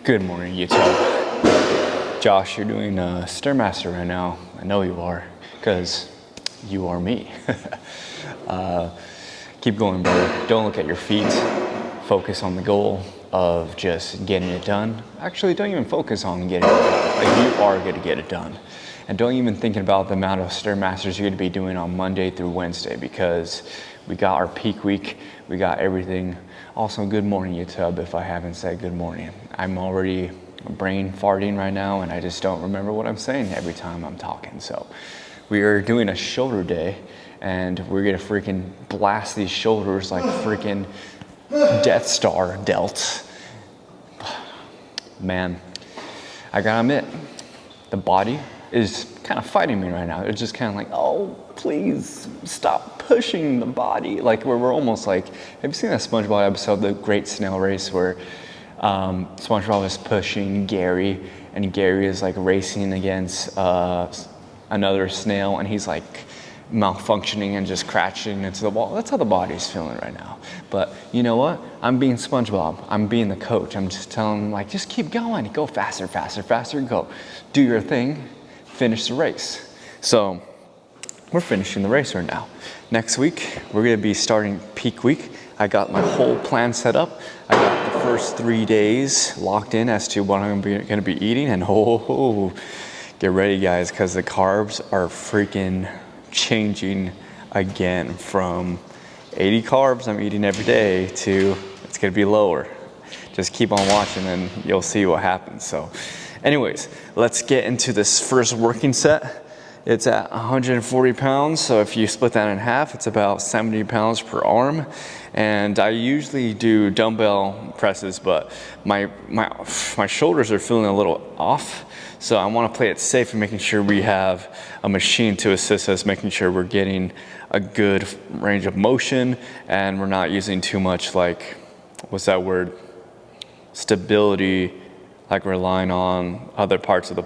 Good morning, YouTube. Josh, you're doing Stairmaster right now. I know you are, because you are me. Keep going, brother. Don't look at your feet. Focus on the goal of just getting it done. Actually, don't even focus on getting it done. Like, you are going to get it done. And don't even think about the amount of Stairmasters you're going to be doing on Monday through Wednesday, because we got our peak week. We got everything. Also, good morning, YouTube, if I haven't said good morning. I'm already brain farting right now, and I just don't remember what I'm saying every time I'm talking. So we are doing a shoulder day, and we're gonna freaking blast these shoulders like freaking Death Star delts. Man, I gotta admit, the body is kind of fighting me right now. It's just kind of like, oh, please stop pushing the body. Like we're almost like, have you seen that SpongeBob episode, The Great Snail Race, where SpongeBob is pushing Gary, and Gary is like racing against another snail, and he's like malfunctioning and just crashing into the wall. That's how the body's feeling right now. But you know what? I'm being SpongeBob. I'm being the coach. I'm just telling him, like, just keep going. Go faster, faster, faster. Go. Do your thing. Finish the race. So we're finishing the race right now. Next week, we're gonna be starting peak week. I got my whole plan set up. I got the first 3 days locked in as to what I'm gonna be eating, and get ready, guys, because the carbs are freaking changing again from 80 carbs I'm eating every day to it's gonna be lower. Just keep on watching and you'll see what happens. So anyways, let's get into this first working set. It's at 140 pounds, so if you split that in half, it's about 70 pounds per arm. And I usually do dumbbell presses, but my shoulders are feeling a little off. So I want to play it safe and making sure we have a machine to assist us, making sure we're getting a good range of motion and we're not using too much, like, what's that word? Stability, like relying on other parts of the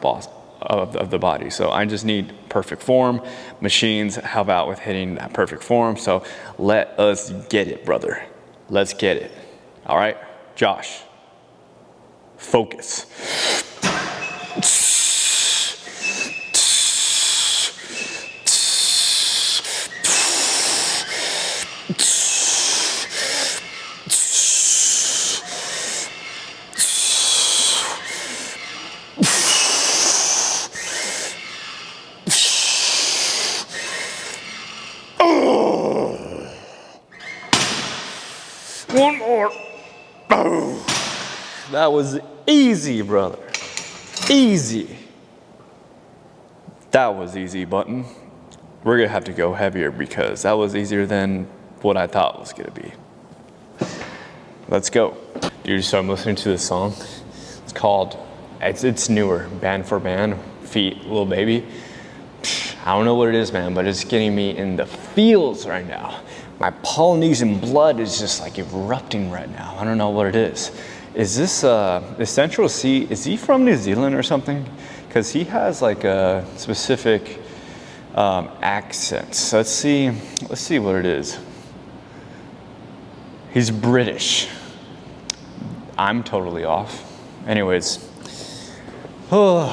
body. So I just need perfect form. Machines help out with hitting that perfect form. So let us get it, brother. Let's get it. All right, Josh, focus. One more. Oh, that was easy, brother. Easy. That was easy, Button. We're gonna have to go heavier because that was easier than what I thought it was gonna be. Let's go. Dude, so I'm listening to this song. It's called, it's newer, Band for Band, Feet, Lil Baby. I don't know what it is, man, but it's getting me in the feels right now. My Polynesian blood is just like erupting right now. I don't know what it is. Is this, is Central C, is he from New Zealand or something? Because he has like a specific accent. So let's see what it is. He's British. I'm totally off. Anyways, we're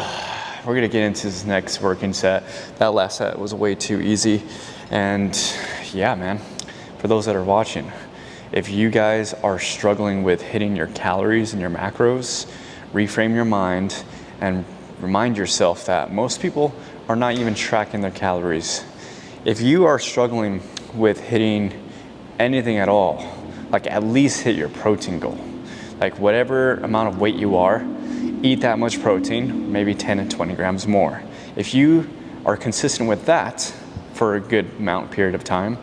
gonna get into this next working set. That last set was way too easy. And yeah, man. For those that are watching, if you guys are struggling with hitting your calories and your macros, reframe your mind and remind yourself that most people are not even tracking their calories. If you are struggling with hitting anything at all, like at least hit your protein goal. Like whatever amount of weight you are, eat that much protein, maybe 10 and 20 grams more. If you are consistent with that for a good period of time,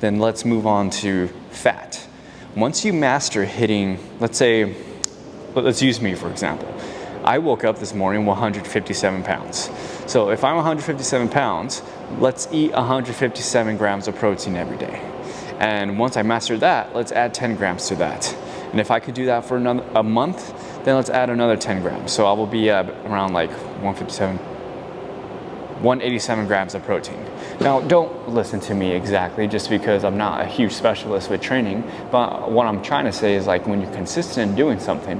then let's move on to fat. Once you master hitting, let's use me for example. I woke up this morning 157 pounds. So if I'm 157 pounds, let's eat 157 grams of protein every day. And once I master that, let's add 10 grams to that. And if I could do that for a month, then let's add another 10 grams. So I will be around like 157. 187 grams of protein. Now, don't listen to me exactly just because I'm not a huge specialist with training, but what I'm trying to say is like when you're consistent in doing something,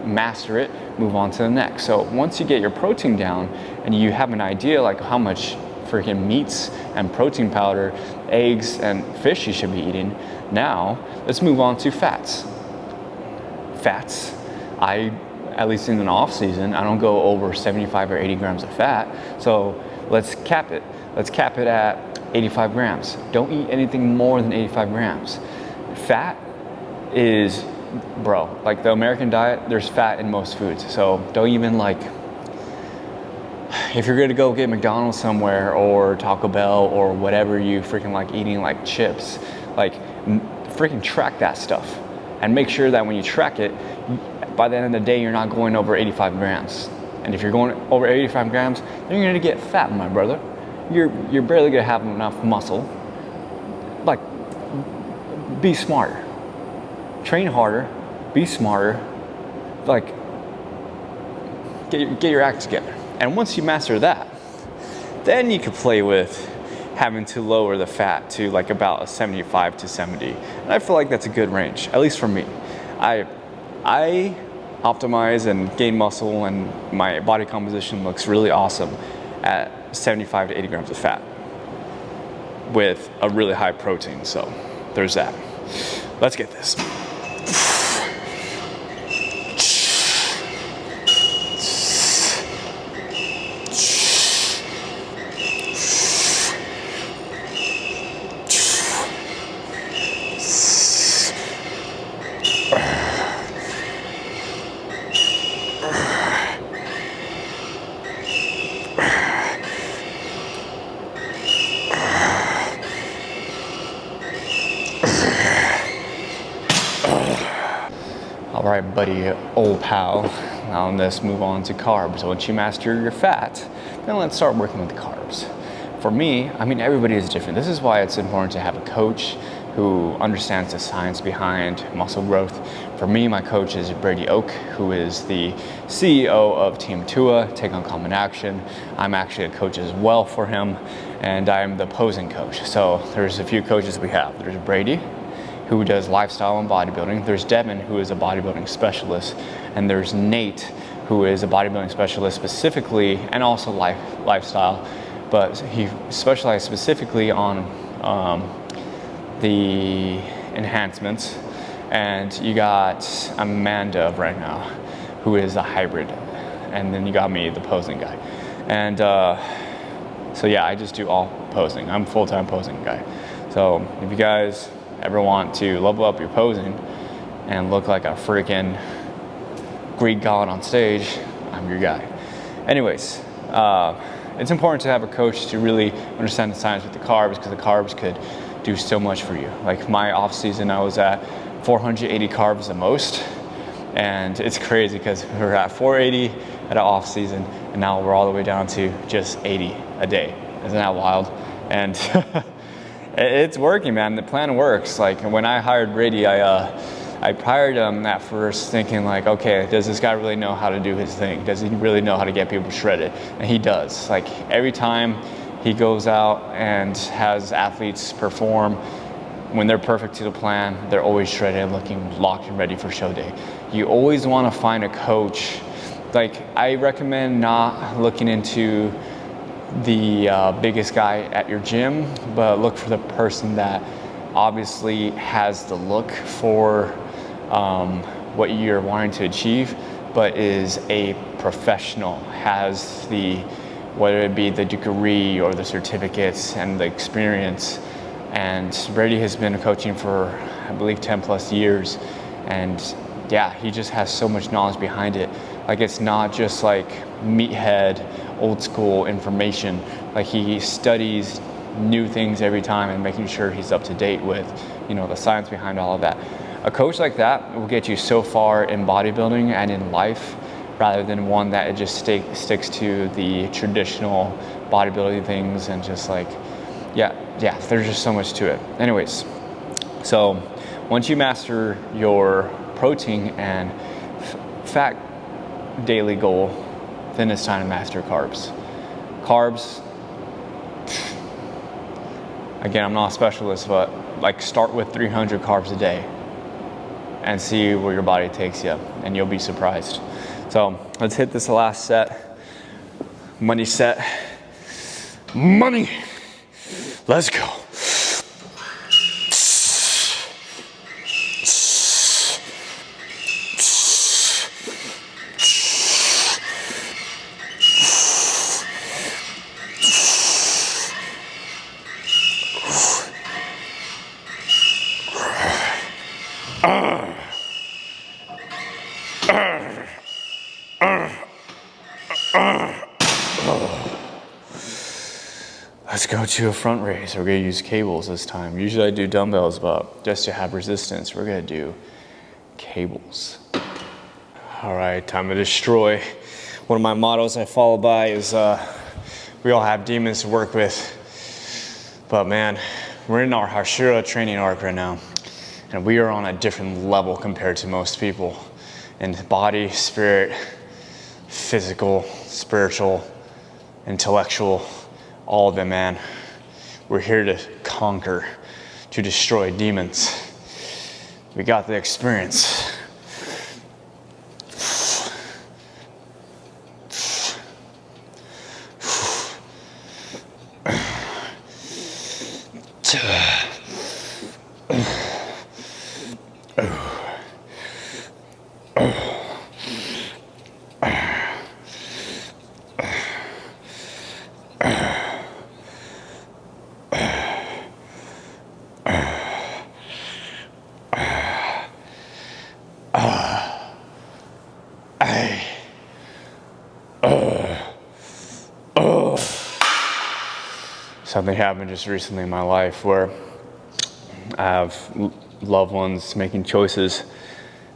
master it, move on to the next. So once you get your protein down and you have an idea like how much freaking meats and protein powder, eggs and fish you should be eating, now let's move on to fats. Fats, at least in an off season, I don't go over 75 or 80 grams of fat. So let's cap it. Let's cap it at 85 grams. Don't eat anything more than 85 grams. Fat is, bro, like the American diet, there's fat in most foods. So don't even like, if you're gonna go get McDonald's somewhere or Taco Bell or whatever you freaking like eating, like chips, like freaking track that stuff and make sure that when you track it, by the end of the day, you're not going over 85 grams. And if you're going over 85 grams, then you're gonna get fat, my brother. You're barely gonna have enough muscle. Like, be smarter. Train harder, be smarter. Like, get your act together. And once you master that, then you can play with having to lower the fat to like about a 75 to 70. And I feel like that's a good range, at least for me. I optimize and gain muscle and my body composition looks really awesome at 75 to 80 grams of fat with a really high protein. So there's that. Let's get this. All right, buddy, old pal. Now let's move on to carbs. Once you master your fat, then let's start working with the carbs. For me, I mean, everybody is different. This is why it's important to have a coach who understands the science behind muscle growth. For me, my coach is Brady Oak, who is the CEO of Team Tua, Take on Common Action. I'm actually a coach as well for him, and I'm the posing coach. So there's a few coaches we have. There's Brady, who does lifestyle and bodybuilding. There's Devin, who is a bodybuilding specialist. And there's Nate, who is a bodybuilding specialist specifically, and also lifestyle, but he specialized specifically on the enhancements. And you got Amanda right now, who is a hybrid. And then you got me, the posing guy. And so yeah, I just do all posing. I'm a full-time posing guy. So if you guys ever want to level up your posing and look like a freaking Greek god on stage, I'm your guy. Anyways, it's important to have a coach to really understand the science with the carbs, because the carbs could do so much for you. Like my off season, I was at 480 carbs the most, and it's crazy because we were at 480 at an off season, and now we're all the way down to just 80 a day. Isn't that wild? And it's working, man. The plan works. Like when I hired Brady, I hired him at first thinking like, okay, does this guy really know how to do his thing? Does he really know how to get people shredded? And he does. Like every time he goes out and has athletes perform, when they're perfect to the plan, they're always shredded, looking locked and ready for show day. You always want to find a coach. Like I recommend not looking into the biggest guy at your gym, but look for the person that obviously has the look for what you're wanting to achieve, but is a professional, has the, whether it be the degree or the certificates and the experience. And Brady has been coaching for, I believe, 10 plus years. And yeah, he just has so much knowledge behind it. Like it's not just like meathead, old school information. Like he studies new things every time and making sure he's up to date with, you know, the science behind all of that. A coach like that will get you so far in bodybuilding and in life, rather than one that it just sticks to the traditional bodybuilding things and just like, yeah, there's just so much to it. Anyways, so once you master your protein and fat daily goal, then it's time to master carbs. Carbs, again, I'm not a specialist, but like start with 300 carbs a day and see where your body takes you, and you'll be surprised. So let's hit this last set. Money set. Money. Let's go. Let's go to a front raise. We're gonna use cables this time. Usually I do dumbbells, but just to have resistance, we're gonna do cables. All right, time to destroy. One of my mottos I follow by is we all have demons to work with, but man, we're in our Hashira training arc right now, and we are on a different level compared to most people in body, spirit, physical, spiritual, intellectual, all of them, man. We're here to conquer, to destroy demons. We got the experience. Something happened just recently in my life where I have loved ones making choices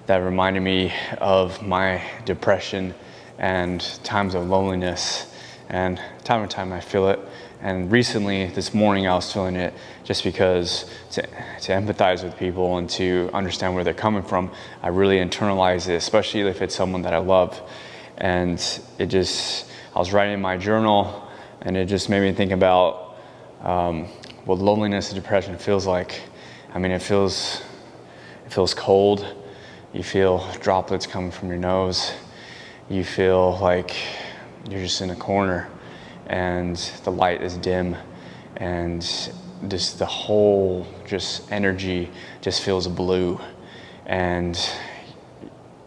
that reminded me of my depression and times of loneliness. And time to time I feel it. And recently, this morning, I was feeling it just because to empathize with people and to understand where they're coming from, I really internalize it, especially if it's someone that I love. And I was writing in my journal, and it just made me think about what loneliness and depression feels like. I mean, it feels cold. You feel droplets coming from your nose. You feel like you're just in a corner and the light is dim, and just the whole energy just feels blue, and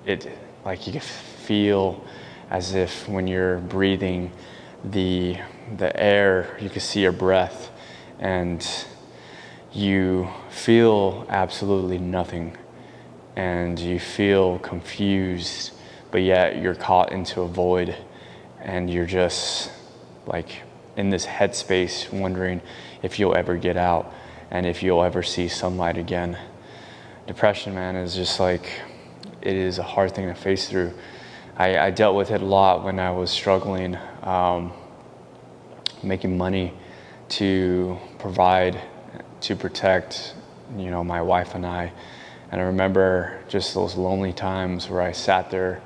it like you can feel as if when you're breathing the air, you can see your breath, and you feel absolutely nothing, and you feel confused, but yet you're caught into a void, and you're just like in this headspace wondering if you'll ever get out and if you'll ever see sunlight again. Depression, man, is just like, it is a hard thing to face through. I dealt with it a lot when I was struggling, making money to provide, to protect, my wife and I. And I remember just those lonely times where I sat there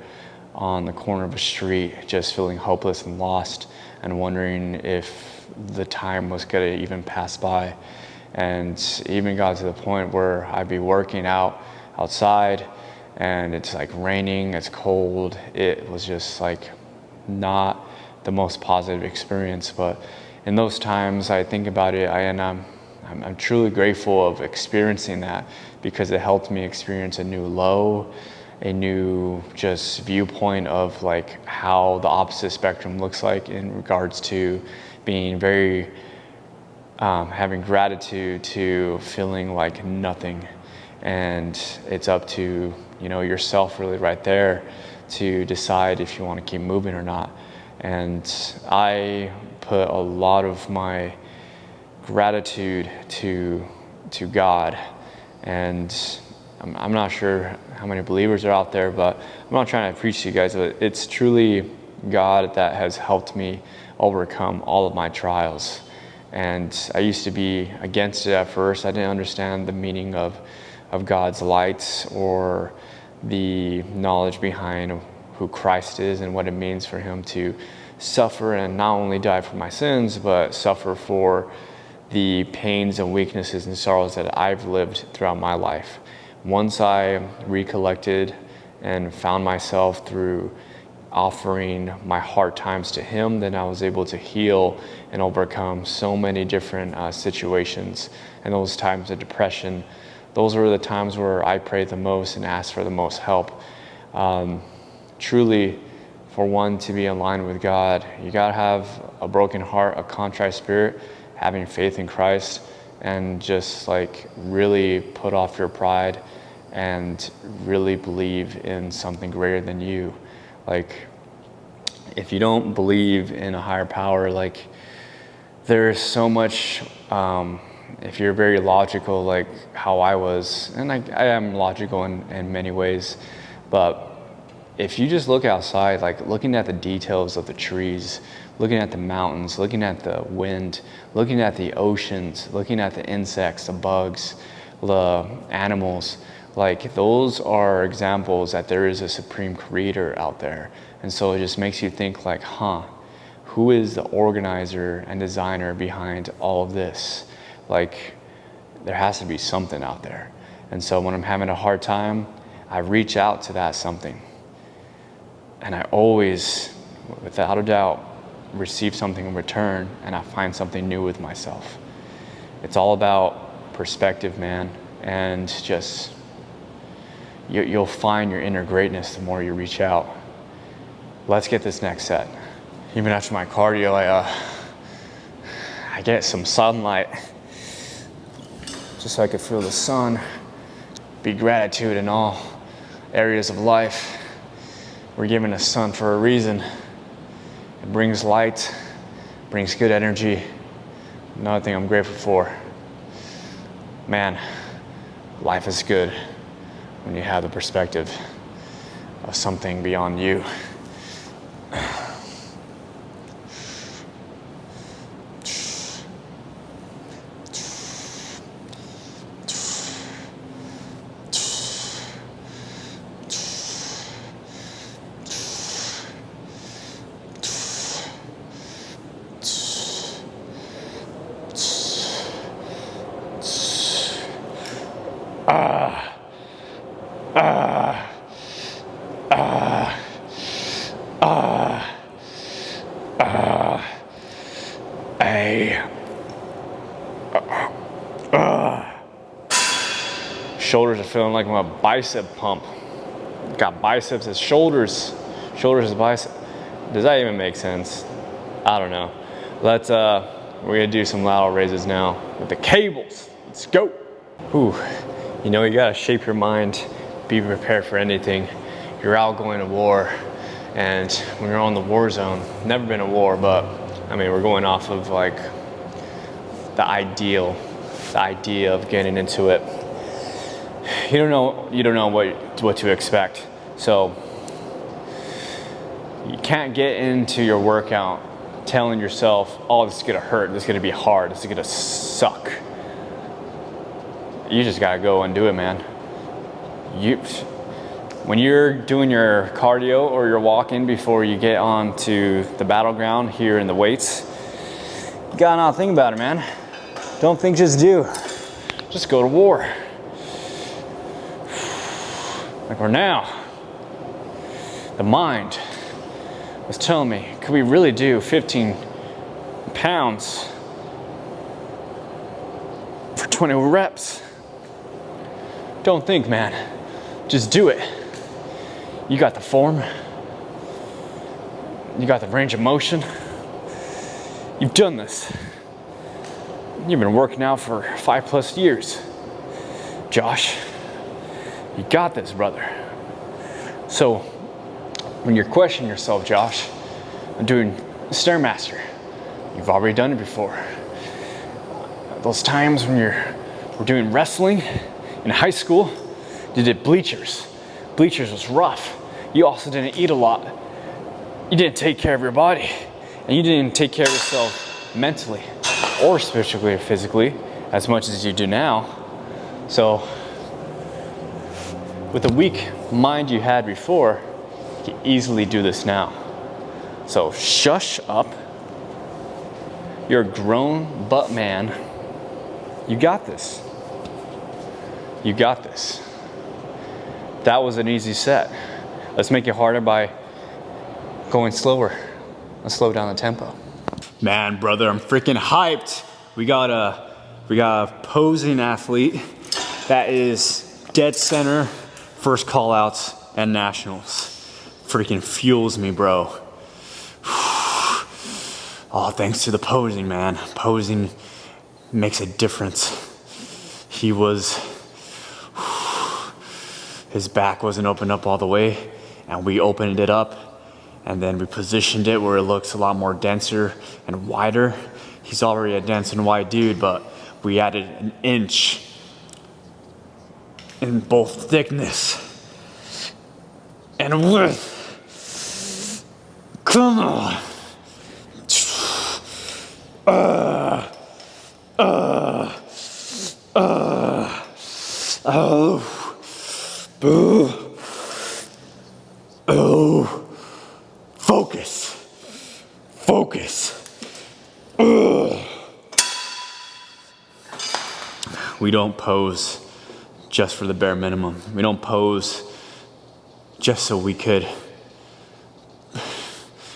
on the corner of a street, just feeling hopeless and lost and wondering if the time was gonna even pass by. And even got to the point where I'd be working outside, and it's like raining, it's cold. It was just like not the most positive experience. But in those times, I think about it, and I'm truly grateful of experiencing that, because it helped me experience a new low, a new just viewpoint of like how the opposite spectrum looks like in regards to being very, having gratitude to feeling like nothing. And it's up to, yourself really right there to decide if you want to keep moving or not. And I put a lot of my gratitude to God, and I'm not sure how many believers are out there, but I'm not trying to preach to you guys, but it's truly God that has helped me overcome all of my trials. And I used to be against it at first. I didn't understand the meaning of God's lights or the knowledge behind who Christ is and what it means for him to suffer and not only die for my sins, but suffer for the pains and weaknesses and sorrows that I've lived throughout my life. Once I recollected and found myself through offering my hard times to him, then I was able to heal and overcome so many different situations. And those times of depression, those were the times where I prayed the most and asked for the most help. Truly, for one to be in line with God, you gotta have a broken heart, a contrite spirit, having faith in Christ, and just like really put off your pride and really believe in something greater than you. Like, if you don't believe in a higher power, like, there's so much, if you're very logical, like how I was, and I am logical in many ways, but if you just look outside, like looking at the details of the trees, looking at the mountains, looking at the wind, looking at the oceans, looking at the insects, the bugs, the animals, like those are examples that there is a supreme creator out there. And so it just makes you think like, who is the organizer and designer behind all of this? Like, there has to be something out there. And so when I'm having a hard time, I reach out to that something. And I always, without a doubt, receive something in return, and I find something new with myself. It's all about perspective, man, and just, you'll find your inner greatness the more you reach out. Let's get this next set. Even after my cardio, I get some sunlight, just so I could feel the sun, be gratitude in all areas of life. We're given a sun for a reason. It brings light, brings good energy. Another thing I'm grateful for. Man, life is good when you have the perspective of something beyond you. Shoulders are feeling like my bicep pump. Got biceps as shoulders, shoulders as bicep. Does that even make sense? I don't know. We're gonna do some lateral raises now with the cables. Let's go. Whew. You know, you gotta shape your mind, be prepared for anything. You're out going to war, and when you're on the war zone, never been a war, but I mean, we're going off of like the idea of getting into it. You don't know what to expect. So you can't get into your workout telling yourself, oh, this is gonna hurt, this is gonna be hard, this is gonna suck. You just gotta go and do it, man. When you're doing your cardio or you're walking before you get onto the battleground here in the weights, you gotta not think about it, man. Don't think, just do. Just go to war. Like we're now. The mind was telling me, could we really do 15 pounds for 20 reps? Don't think, man. Just do it. You got the form. You got the range of motion. You've done this. You've been working out for 5+ years. Josh, you got this, brother. So when you're questioning yourself, Josh, I'm doing Stairmaster. You've already done it before. Those times when we're doing wrestling in high school, you did bleachers. Bleachers was rough. You also didn't eat a lot. You didn't take care of your body. And you didn't take care of yourself mentally or spiritually or physically as much as you do now. So with the weak mind you had before, You can easily do this now. So shush up. You're a grown butt man. You got this. You got this. That was an easy set. Let's make it harder by going slower. Let's slow down the tempo. Man, brother, I'm freaking hyped. We got a posing athlete that is dead center, first call outs and nationals. Freaking fuels me, bro. Oh, thanks to the posing, man. Posing makes a difference. His back wasn't opened up all the way, and we opened it up, and then we positioned it where it looks a lot more denser and wider. He's already a dense and wide dude, but we added an inch in both thickness and width. Come on. Focus. We don't pose just for the bare minimum. We don't pose just so we could.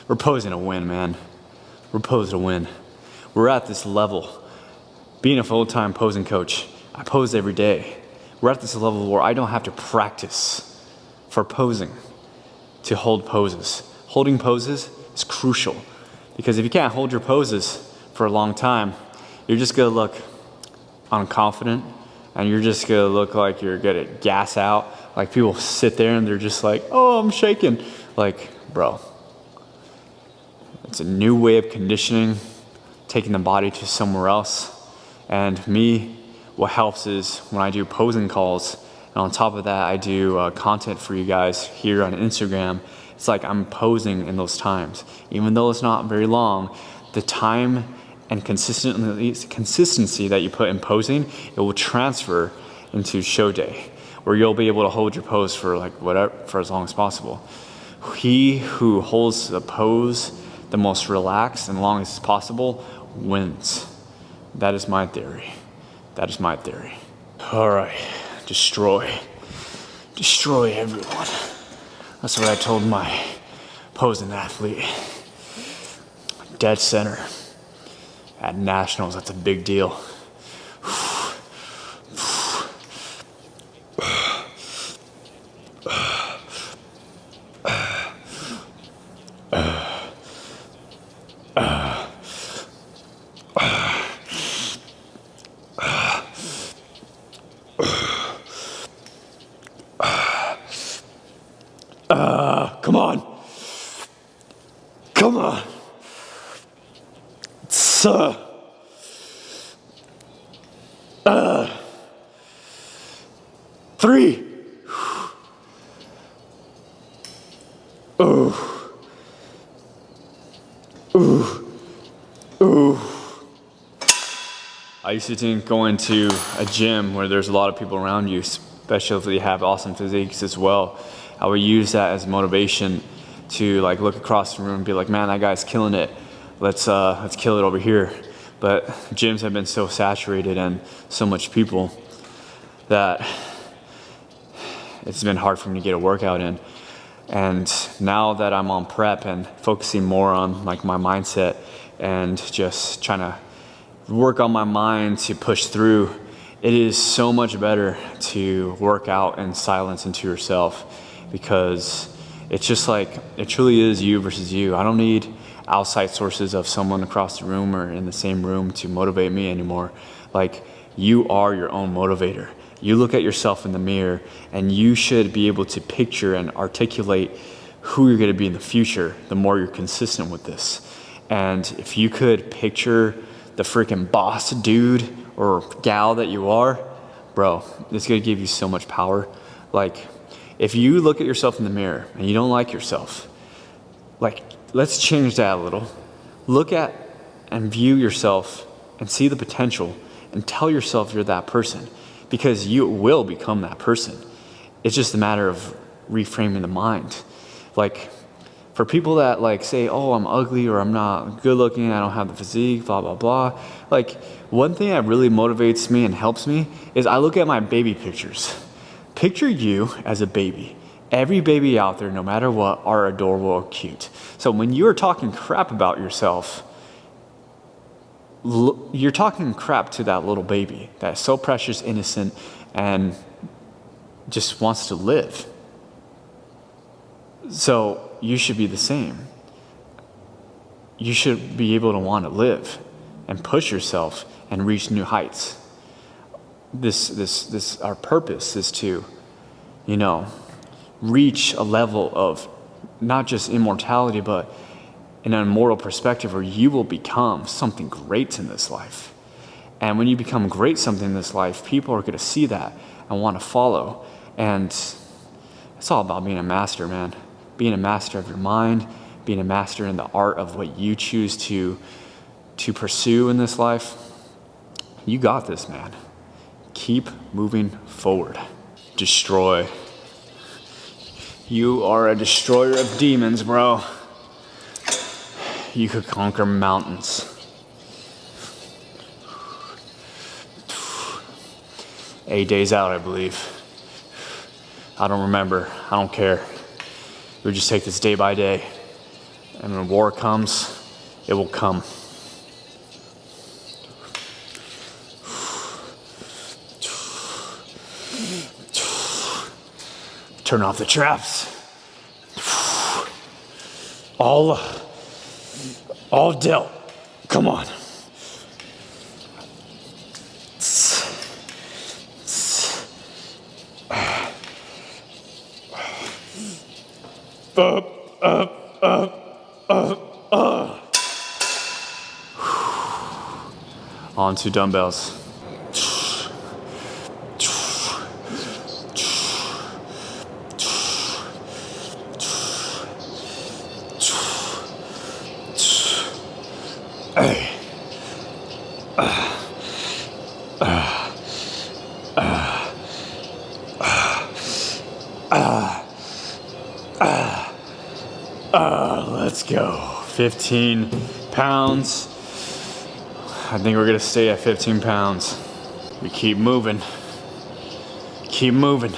We're posing to win, man. We're posing to win. We're at this level. Being a full-time posing coach, I pose every day. We're at this level where I don't have to practice for posing to hold poses. Holding poses is crucial because if you can't hold your poses for a long time, you're just gonna look unconfident and you're just gonna look like you're gonna gas out. Like people sit there and they're just like, oh, I'm shaking. Like, bro, it's a new way of conditioning, taking the body to somewhere else. And me, what helps is when I do posing calls, and on top of that, I do content for you guys here on Instagram. It's like I'm posing in those times. Even though it's not very long, the time and consistency that you put in posing, it will transfer into show day, where you'll be able to hold your pose for like whatever, for as long as possible. He who holds the pose the most relaxed and long as possible wins. That is my theory. That is my theory. All right, destroy everyone. That's what I told my posing athlete. Dead center at nationals, that's a big deal. Come on. Three. Ooh. I used to think going to a gym where there's a lot of people around you, especially if they have awesome physiques as well, I would use that as motivation to like look across the room and be like, man, that guy's killing it. Let's kill it over here. But gyms have been so saturated and so much people that it's been hard for me to get a workout in. And now that I'm on prep and focusing more on like my mindset and just trying to work on my mind to push through, it is so much better to work out in silence into yourself, because it's just like, it truly is you versus you. I don't need outside sources of someone across the room or in the same room to motivate me anymore. Like, you are your own motivator. You look at yourself in the mirror and you should be able to picture and articulate who you're gonna be in the future the more you're consistent with this. And if you could picture the freaking boss dude or gal that you are, bro, it's gonna give you so much power. Like, if you look at yourself in the mirror and you don't like yourself, like, let's change that a little. Look at and view yourself and see the potential and tell yourself you're that person, because you will become that person. It's just a matter of reframing the mind. Like, for people that like say, oh, I'm ugly or I'm not good looking, I don't have the physique, blah, blah, blah. Like, one thing that really motivates me and helps me is I look at my baby pictures. Picture you as a baby. Every baby out there, no matter what, are adorable or cute. So when you're talking crap about yourself, you're talking crap to that little baby that's so precious, innocent, and just wants to live. So you should be the same. You should be able to want to live and push yourself and reach new heights. Our purpose is to, reach a level of not just immortality, but an immortal perspective where you will become something great in this life. And when you become great something in this life, people are going to see that and want to follow. And it's all about being a master, man. Being a master of your mind, being a master in the art of what you choose to pursue in this life. You got this, man. Keep moving forward. Destroy. You are a destroyer of demons, bro. You could conquer mountains. 8 days out, I believe. I don't remember. I don't care. We just take this day by day. And when war comes, it will come. Turn off the traps. All dealt. Come on. Onto dumbbells. Let's go. 15 pounds. I think we're gonna stay at 15 pounds. We keep moving. Keep moving.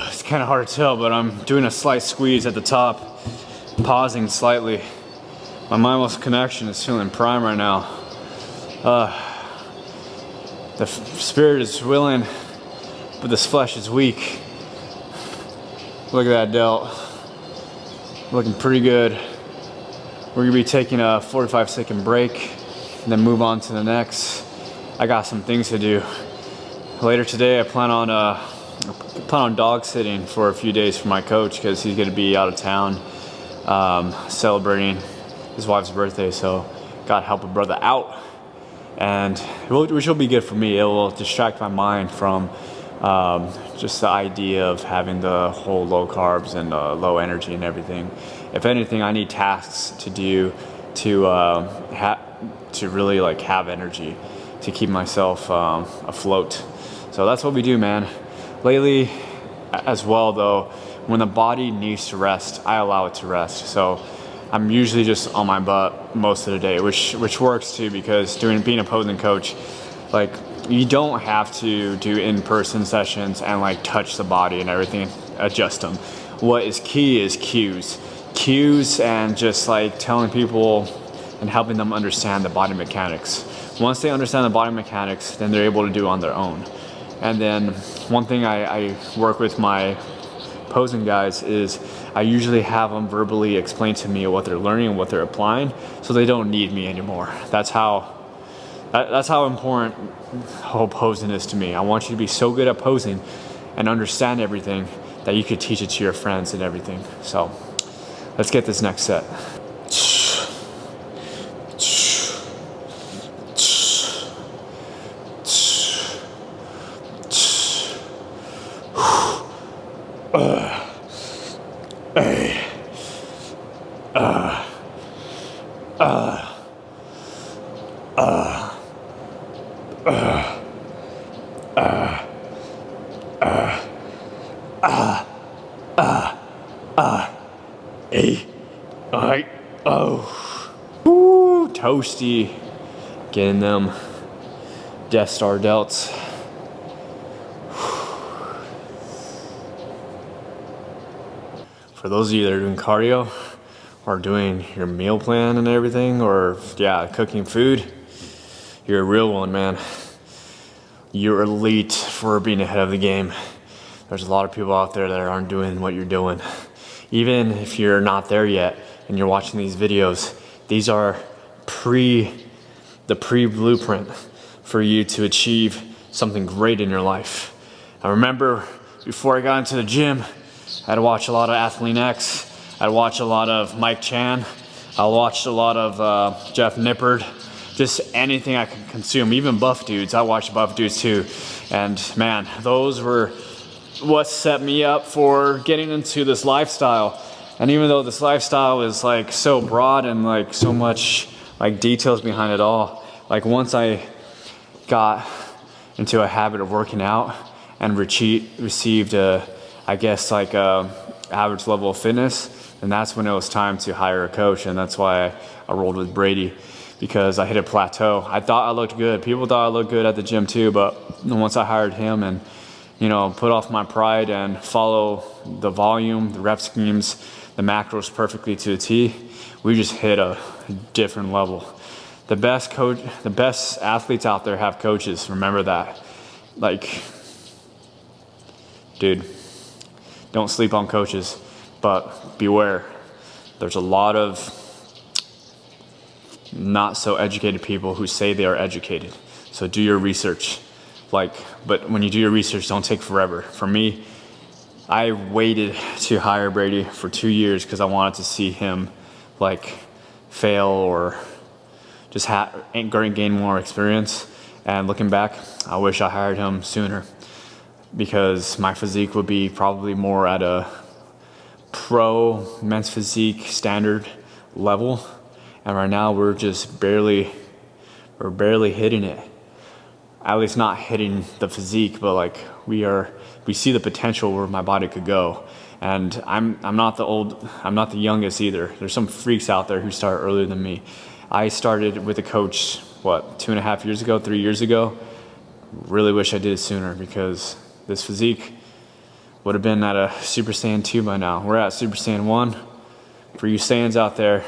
It's kind of hard to tell, but I'm doing a slight squeeze at the top, pausing slightly. My mind-muscle connection is feeling prime right now. The spirit is willing, but this flesh is weak. Look at that delt. Looking pretty good. We're gonna be taking a 45-second break and then move on to the next. I got some things to do. Later today, I plan on dog sitting for a few days for my coach because he's gonna be out of town celebrating his wife's birthday. So gotta help a brother out, and which will be good for me. It will distract my mind from just the idea of having the whole low carbs and low energy and everything. If anything, I need tasks to do to really like have energy to keep myself afloat. So that's what we do, man. Lately, as well though, when the body needs to rest, I allow it to rest. So I'm usually just on my butt most of the day, which works too, because being a posing coach, like you don't have to do in-person sessions and like touch the body and everything, adjust them. What is key is cues and just like telling people and helping them understand the body mechanics. Once they understand the body mechanics, then they're able to do it on their own. And then one thing I work with my posing guys is I usually have them verbally explain to me what they're learning and what they're applying, so they don't need me anymore. That's how important whole posing is to me. I want you to be so good at posing and understand everything that you could teach it to your friends and everything. So let's get this next set. Alright. Oh. Woo, toasty. Getting them Death Star delts. For those of you that are doing cardio or doing your meal plan and everything, or cooking food, you're a real one, man. You're elite for being ahead of the game. There's a lot of people out there that aren't doing what you're doing. Even if you're not there yet and you're watching these videos, these are the pre-blueprint for you to achieve something great in your life. I remember before I got into the gym, I'd watch a lot of Athlean X. I'd watch a lot of Mike Chan. I watched a lot of Jeff Nippard. Just anything I could consume, even buff dudes. I watched buff dudes too. And man, those were what set me up for getting into this lifestyle. And even though this lifestyle is like so broad and like so much like details behind it all, like once I got into a habit of working out and received a average level of fitness, and that's when it was time to hire a coach. And that's why I rolled with Brady, because I hit a plateau. I thought I looked good. People thought I looked good at the gym too, but once I hired him and put off my pride and follow the volume, the rep schemes, the macros perfectly to a T, we just hit a different level. The best athletes out there have coaches. Remember that. Like, dude, don't sleep on coaches, but beware. There's a lot of not so educated people who say they are educated. So do your research. But when you do your research, don't take forever. For me, I waited to hire Brady for 2 years because I wanted to see him fail or just gain more experience. And looking back, I wish I hired him sooner, because my physique would be probably more at a pro men's physique standard level. And right now we're barely hitting it. At least not hitting the physique, but we see the potential where my body could go. And I'm not the youngest either. There's some freaks out there who start earlier than me. I started with a coach, 2.5 years ago, 3 years ago. Really wish I did it sooner, because this physique would have been at a Super Saiyan 2 by now. We're at Super Saiyan 1. For you Saiyans out there,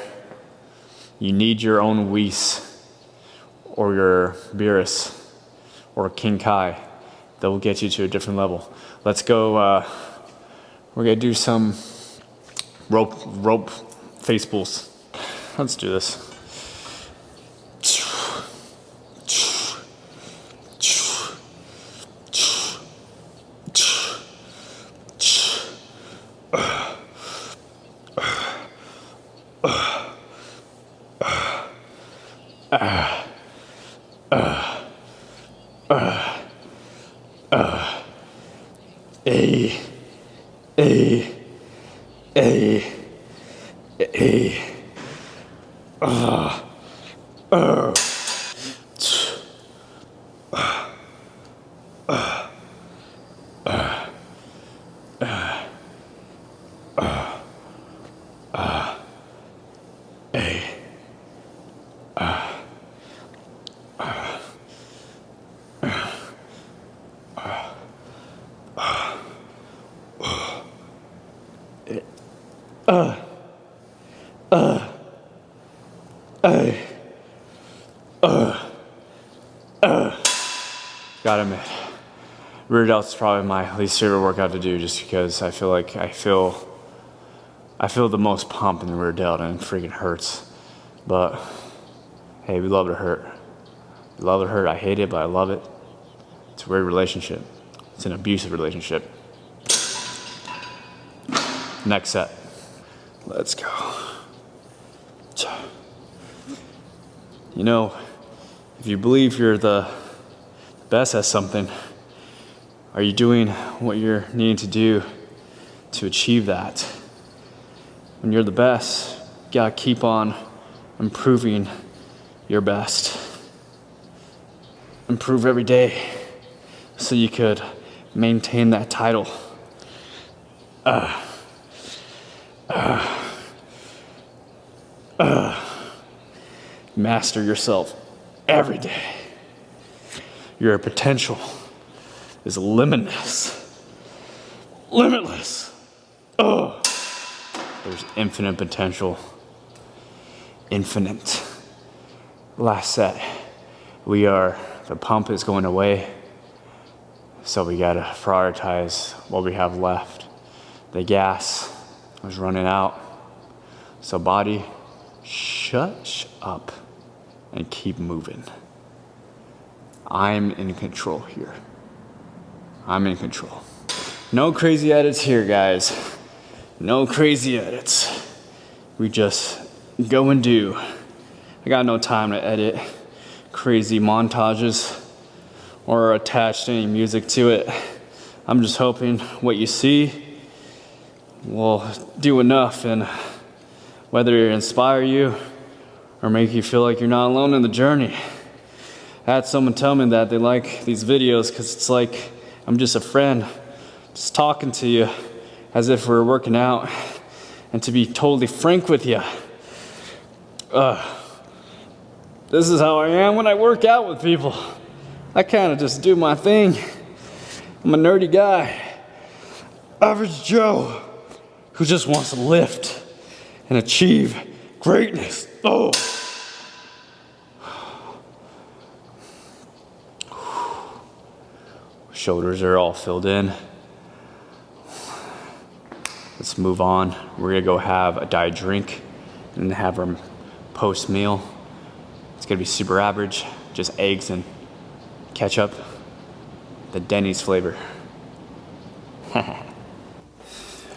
you need your own Whis or your Beerus or King Kai that will get you to a different level. Let's go, we're gonna do some rope face pulls. Let's do this. Gotta admit, rear delts is probably my least favorite workout to do, just because I feel the most pump in the rear delt, and it freaking hurts. But hey, we love to hurt. We love to hurt. I hate it, but I love it. It's a weird relationship. It's an abusive relationship. Next set. Let's go. If you believe you're the best at something, are you doing what you're needing to do to achieve that. When you're the best, you gotta keep on improving your best. Improve every day so you could maintain that title. Master yourself every day. Your potential is limitless. Limitless. There's infinite potential. Infinite. Last set. The pump is going away. So we gotta prioritize what we have left. The gas was running out. So body, shut up and keep moving. I'm in control here. I'm in control. No crazy edits here, guys. No crazy edits. We just go and do. I got no time to edit crazy montages or attach any music to it. I'm just hoping what you see will do enough and whether it inspire you or make you feel like you're not alone in the journey. I had someone tell me that they like these videos because it's like I'm just a friend just talking to you as if we're working out. And to be totally frank with you, this is how I am when I work out with people. I kind of just do my thing. I'm a nerdy guy, average Joe, who just wants to lift and achieve greatness. Shoulders are all filled in. Let's move on. We're gonna go have a diet drink and have our post meal. It's gonna be super average, just eggs and ketchup, the Denny's flavor.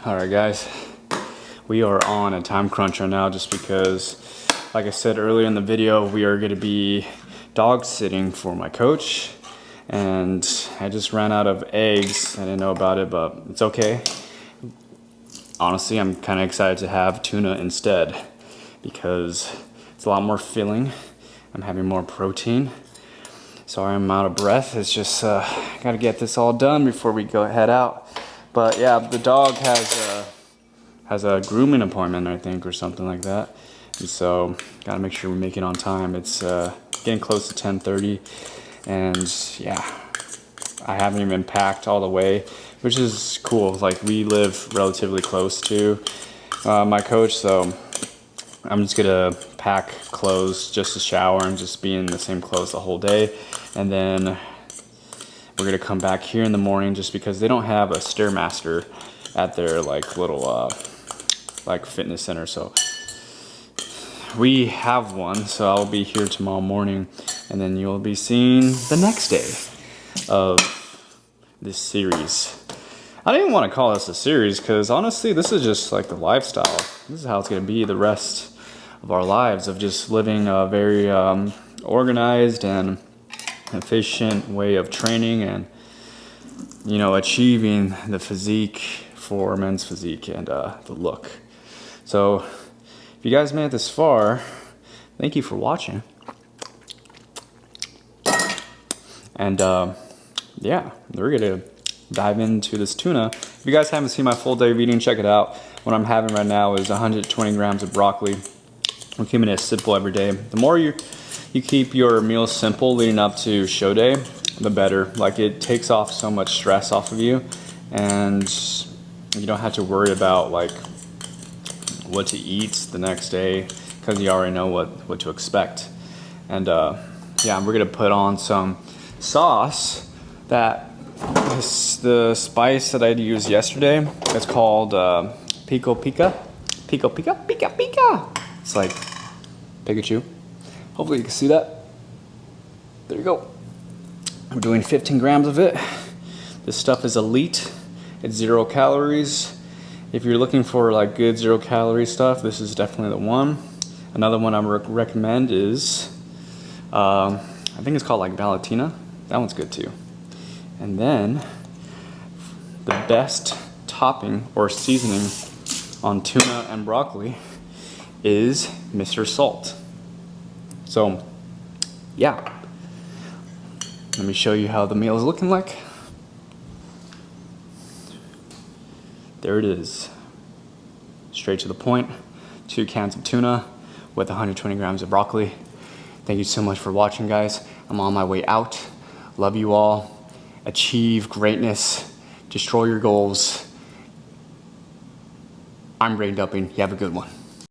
All right, guys, we are on a time crunch right now just because, like I said earlier in the video, we are gonna be dog sitting for my coach, and I just ran out of eggs. I didn't know about it, but it's okay. Honestly, I'm kind of excited to have tuna instead because it's a lot more filling. I'm having more protein. Sorry, I'm out of breath. It's just gotta get this all done before we go head out. But yeah, the dog has a grooming appointment, I think, or something like that. And so gotta make sure we make it on time. It's getting close to 10:30, and yeah, I haven't even packed all the way, which is cool. Like, we live relatively close to my coach, so I'm just gonna pack clothes just to shower and just be in the same clothes the whole day. And then we're gonna come back here in the morning just because they don't have a Stairmaster at their like little like fitness center. So we have one, so I'll be here tomorrow morning, and then you'll be seeing the next day of this series. I don't even want to call this a series because honestly, this is just like the lifestyle. This is how it's gonna be the rest of our lives, of just living a very organized and efficient way of training and, you know, achieving the physique for men's physique and the look. So if you guys made it this far, thank you for watching. And yeah, we're gonna dive into this tuna. If you guys haven't seen my full day of eating, check it out. What I'm having right now is 120 grams of broccoli. We're keeping it simple every day. The more you keep your meals simple leading up to show day, the better. Like, it takes off so much stress off of you, and you don't have to worry about like what to eat the next day because you already know what to expect. And yeah, we're gonna put on some sauce that is the spice that I used yesterday. It's called Pico Pica. Pico Pica, Pica Pica. It's like Pikachu. Hopefully you can see that. There you go. I'm doing 15 grams of it. This stuff is elite. It's 0 calories. If you're looking for like good 0 calorie stuff, this is definitely the one. Another one I recommend is, I think it's called like Valentina. That one's good too. And then the best topping or seasoning on tuna and broccoli is Mr. Salt. So, yeah. Let me show you how the meal is looking like. There it is. Straight to the point. 2 cans of tuna with 120 grams of broccoli. Thank you so much for watching, guys. I'm on my way out. Love you all. Achieve greatness. Destroy your goals. I'm Brain Dumping. You have a good one.